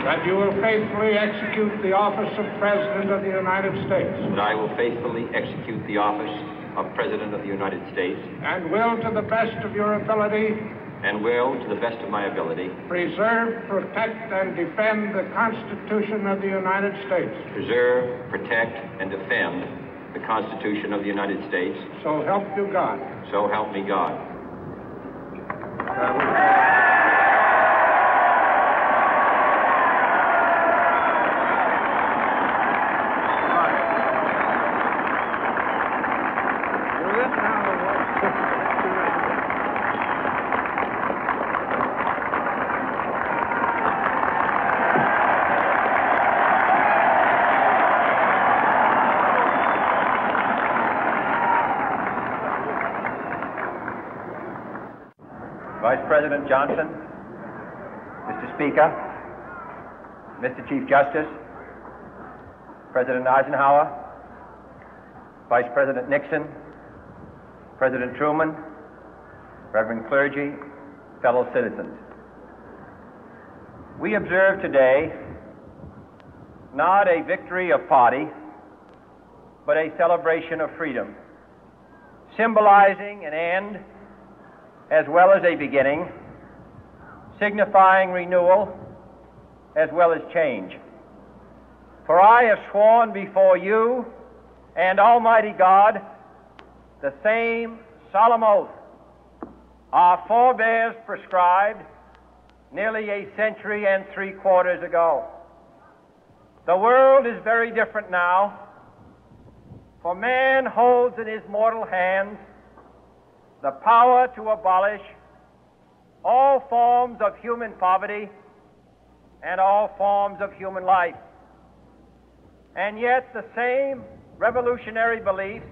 That you will faithfully execute the office of President of the United States. That I will faithfully execute the office of President of the United States. And will, to the best of your ability, and will, to the best of my ability, preserve, protect, and defend the Constitution of the United States. Preserve, protect, and defend the Constitution of the United States. So help you God. So help me God. Vice President Johnson, Mr. Speaker, Mr. Chief Justice, President Eisenhower, Vice President Nixon, President Truman, Reverend clergy, fellow citizens. We observe today not a victory of party, but a celebration of freedom, symbolizing an end as well as a beginning, signifying renewal as well as change. For I have sworn before you and Almighty God the same solemn oath our forebears prescribed nearly a century and 3/4 ago. The world is very different now, for man holds in his mortal hands the power to abolish all forms of human poverty and all forms of human life. And yet the same revolutionary beliefs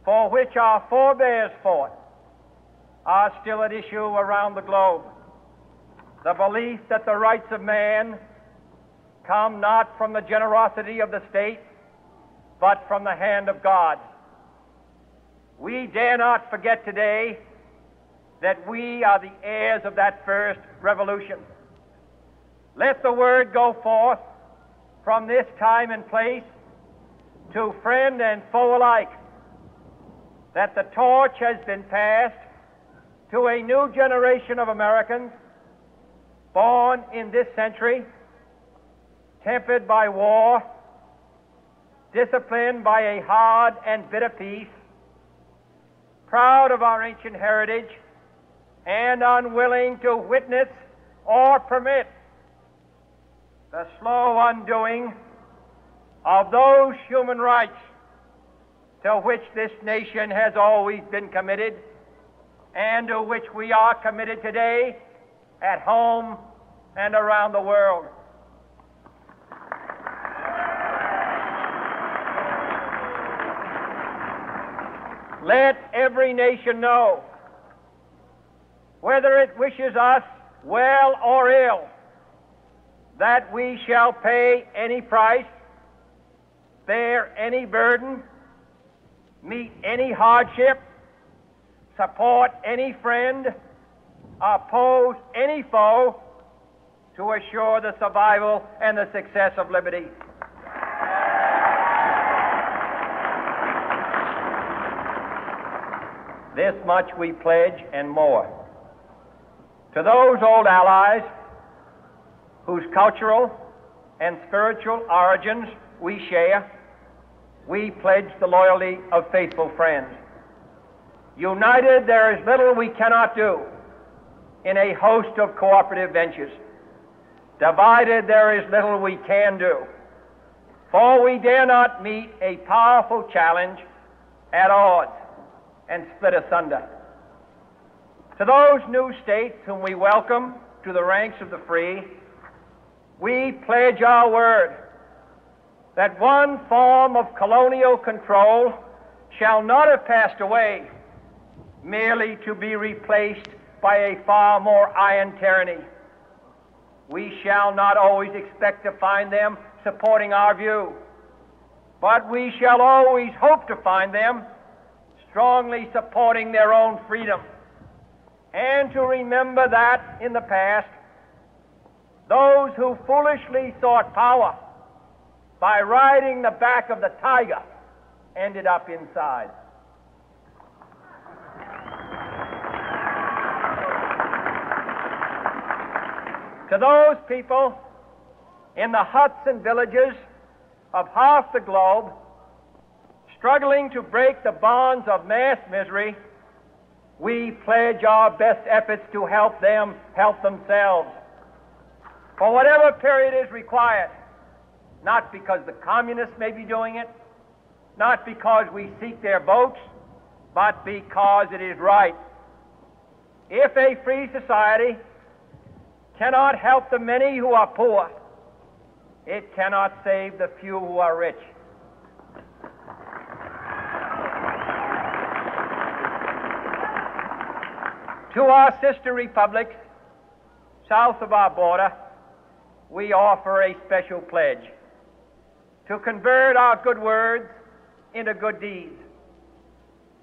for which our forebears fought are still at issue around the globe. The belief that the rights of man come not from the generosity of the state, but from the hand of God. We dare not forget today that we are the heirs of that first revolution. Let the word go forth from this time and place to friend and foe alike that the torch has been passed to a new generation of Americans born in this century, tempered by war, disciplined by a hard and bitter peace, proud of our ancient heritage, and unwilling to witness or permit the slow undoing of those human rights to which this nation has always been committed and to which we are committed today at home and around the world. Let every nation know, whether it wishes us well or ill, that we shall pay any price, bear any burden, meet any hardship, support any friend, oppose any foe to assure the survival and the success of liberty. This much we pledge and more. To those old allies whose cultural and spiritual origins we share, we pledge the loyalty of faithful friends. United, there is little we cannot do in a host of cooperative ventures. Divided, there is little we can do, for we dare not meet a powerful challenge at odds and split asunder. To those new states whom we welcome to the ranks of the free, we pledge our word that one form of colonial control shall not have passed away merely to be replaced by a far more iron tyranny. We shall not always expect to find them supporting our view, but we shall always hope to find them strongly supporting their own freedom, and to remember that in the past, those who foolishly sought power by riding the back of the tiger ended up inside. To those people in the huts and villages of half the globe struggling to break the bonds of mass misery, we pledge our best efforts to help them help themselves for whatever period is required, not because the communists may be doing it, not because we seek their votes, but because it is right. If a free society cannot help the many who are poor, it cannot save the few who are rich. To our sister republics south of our border, we offer a special pledge to convert our good words into good deeds,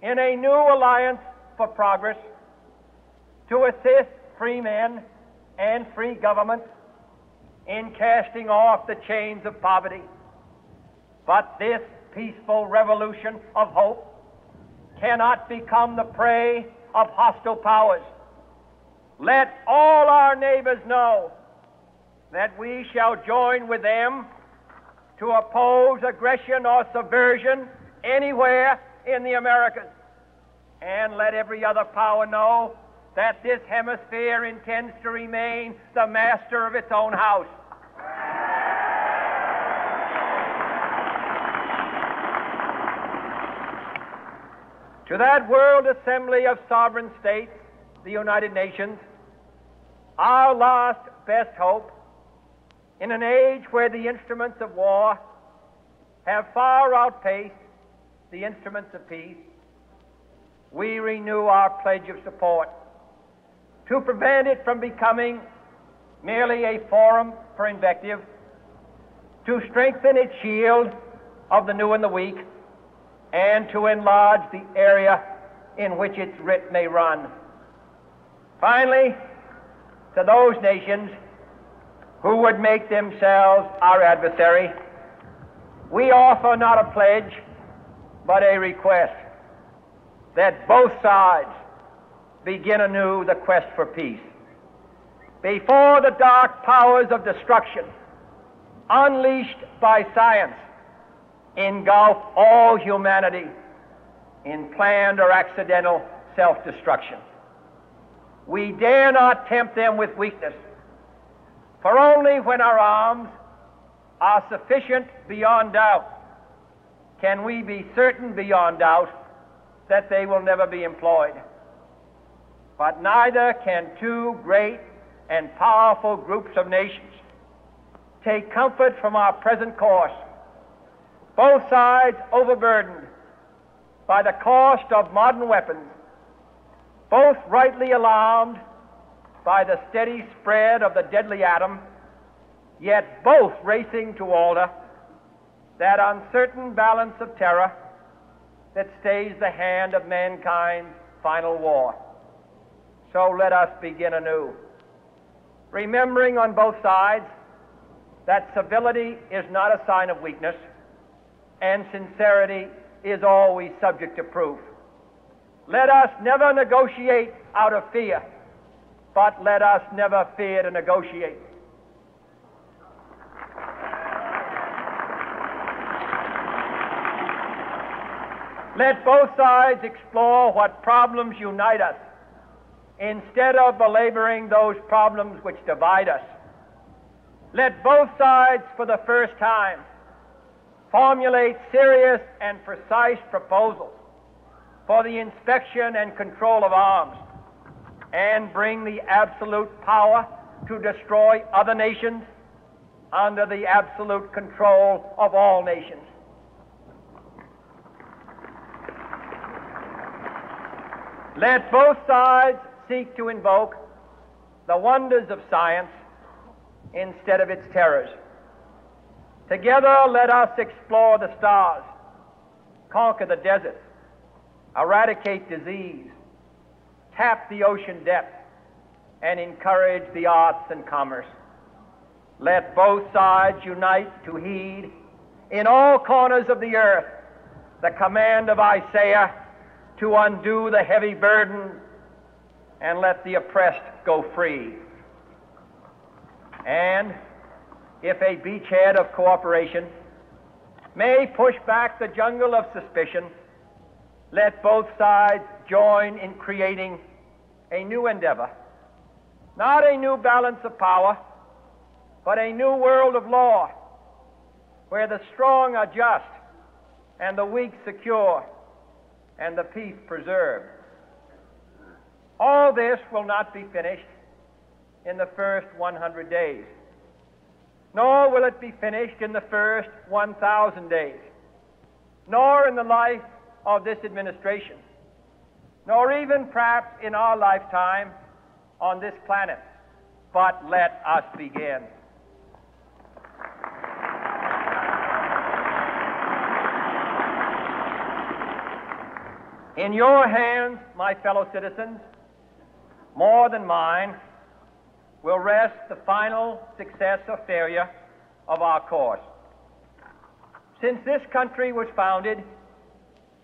in a new alliance for progress, to assist free men and free governments in casting off the chains of poverty. But this peaceful revolution of hope cannot become the prey of hostile powers. Let all our neighbors know that we shall join with them to oppose aggression or subversion anywhere in the Americas. And let every other power know that this hemisphere intends to remain the master of its own house. To that World Assembly of Sovereign States, the United Nations, our last best hope, in an age where the instruments of war have far outpaced the instruments of peace, we renew our pledge of support to prevent it from becoming merely a forum for invective, to strengthen its shield of the new and the weak, and to enlarge the area in which its writ may run. Finally, to those nations who would make themselves our adversary, we offer not a pledge, but a request that both sides begin anew the quest for peace. Before the dark powers of destruction, unleashed by science, engulf all humanity in planned or accidental self-destruction, we dare not tempt them with weakness, for only when our arms are sufficient beyond doubt can we be certain beyond doubt that they will never be employed. But neither can two great and powerful groups of nations take comfort from our present course, both sides overburdened by the cost of modern weapons, both rightly alarmed by the steady spread of the deadly atom, yet both racing to alter that uncertain balance of terror that stays the hand of mankind's final war. So let us begin anew, remembering on both sides that civility is not a sign of weakness, and sincerity is always subject to proof. Let us never negotiate out of fear, but let us never fear to negotiate. Let both sides explore what problems unite us, instead of belaboring those problems which divide us. Let both sides, for the first time, formulate serious and precise proposals for the inspection and control of arms, and bring the absolute power to destroy other nations under the absolute control of all nations. Let both sides seek to invoke the wonders of science instead of its terrors. Together, let us explore the stars, conquer the deserts, eradicate disease, tap the ocean depths, and encourage the arts and commerce. Let both sides unite to heed in all corners of the earth the command of Isaiah to undo the heavy burden and let the oppressed go free. And if a beachhead of cooperation may push back the jungle of suspicion, let both sides join in creating a new endeavor, not a new balance of power, but a new world of law, where the strong are just and the weak secure and the peace preserved. All this will not be finished in the first 100 days, nor will it be finished in the first 1,000 days, nor in the life of this administration, nor even perhaps in our lifetime on this planet. But let us begin. In your hands, my fellow citizens, more than mine, will rest the final success or failure of our course. Since this country was founded,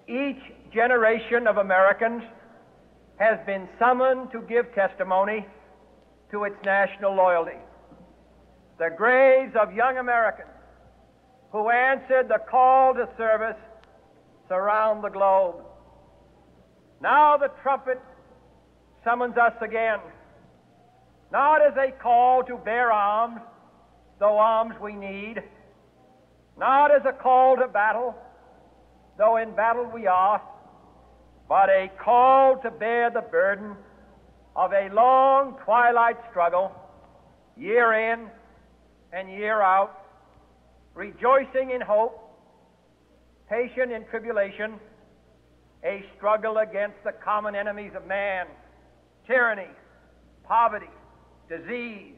each generation of Americans has been summoned to give testimony to its national loyalty. The graves of young Americans who answered the call to service surround the globe. Now the trumpet summons us again, not as a call to bear arms, though arms we need, not as a call to battle, though in battle we are, but a call to bear the burden of a long twilight struggle, year in and year out, rejoicing in hope, patient in tribulation, a struggle against the common enemies of man, tyranny, poverty, disease,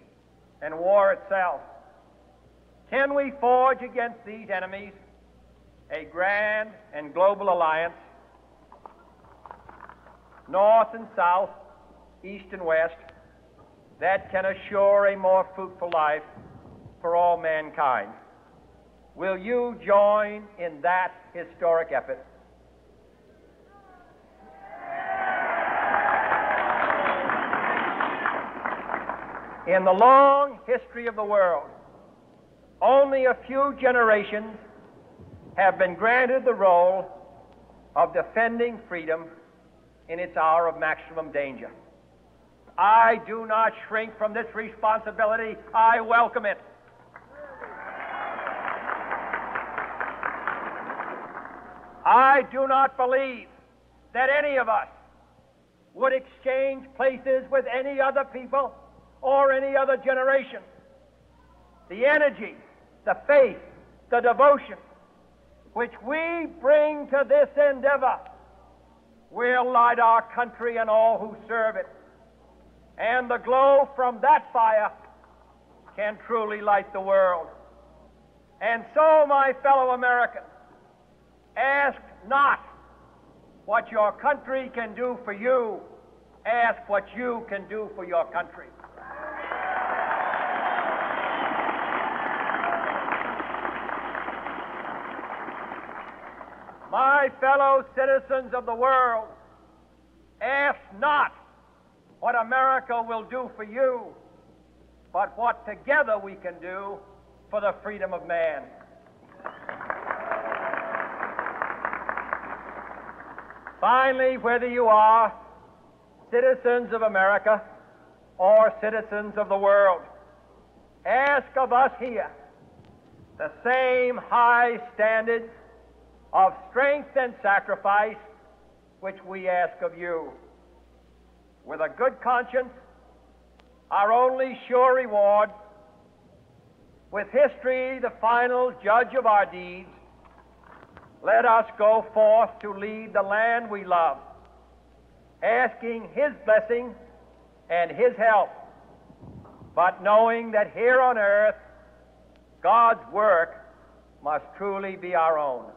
and war itself. Can we forge against these enemies a grand and global alliance, north and south, east and west, that can assure a more fruitful life for all mankind? Will you join in that historic effort? In the long history of the world, only a few generations have been granted the role of defending freedom in its hour of maximum danger. I do not shrink from this responsibility. I welcome it. I do not believe that any of us would exchange places with any other people or any other generation. The energy, the faith, the devotion which we bring to this endeavor will light our country and all who serve it. And the glow from that fire can truly light the world. And so, my fellow Americans, ask not what your country can do for you. Ask what you can do for your country. My fellow citizens of the world, ask not what America will do for you, but what together we can do for the freedom of man. Finally, whether you are citizens of America or citizens of the world, ask of us here the same high standards of strength and sacrifice which we ask of you. With a good conscience, our only sure reward, with history the final judge of our deeds, let us go forth to lead the land we love, asking His blessing and His help, but knowing that here on earth, God's work must truly be our own.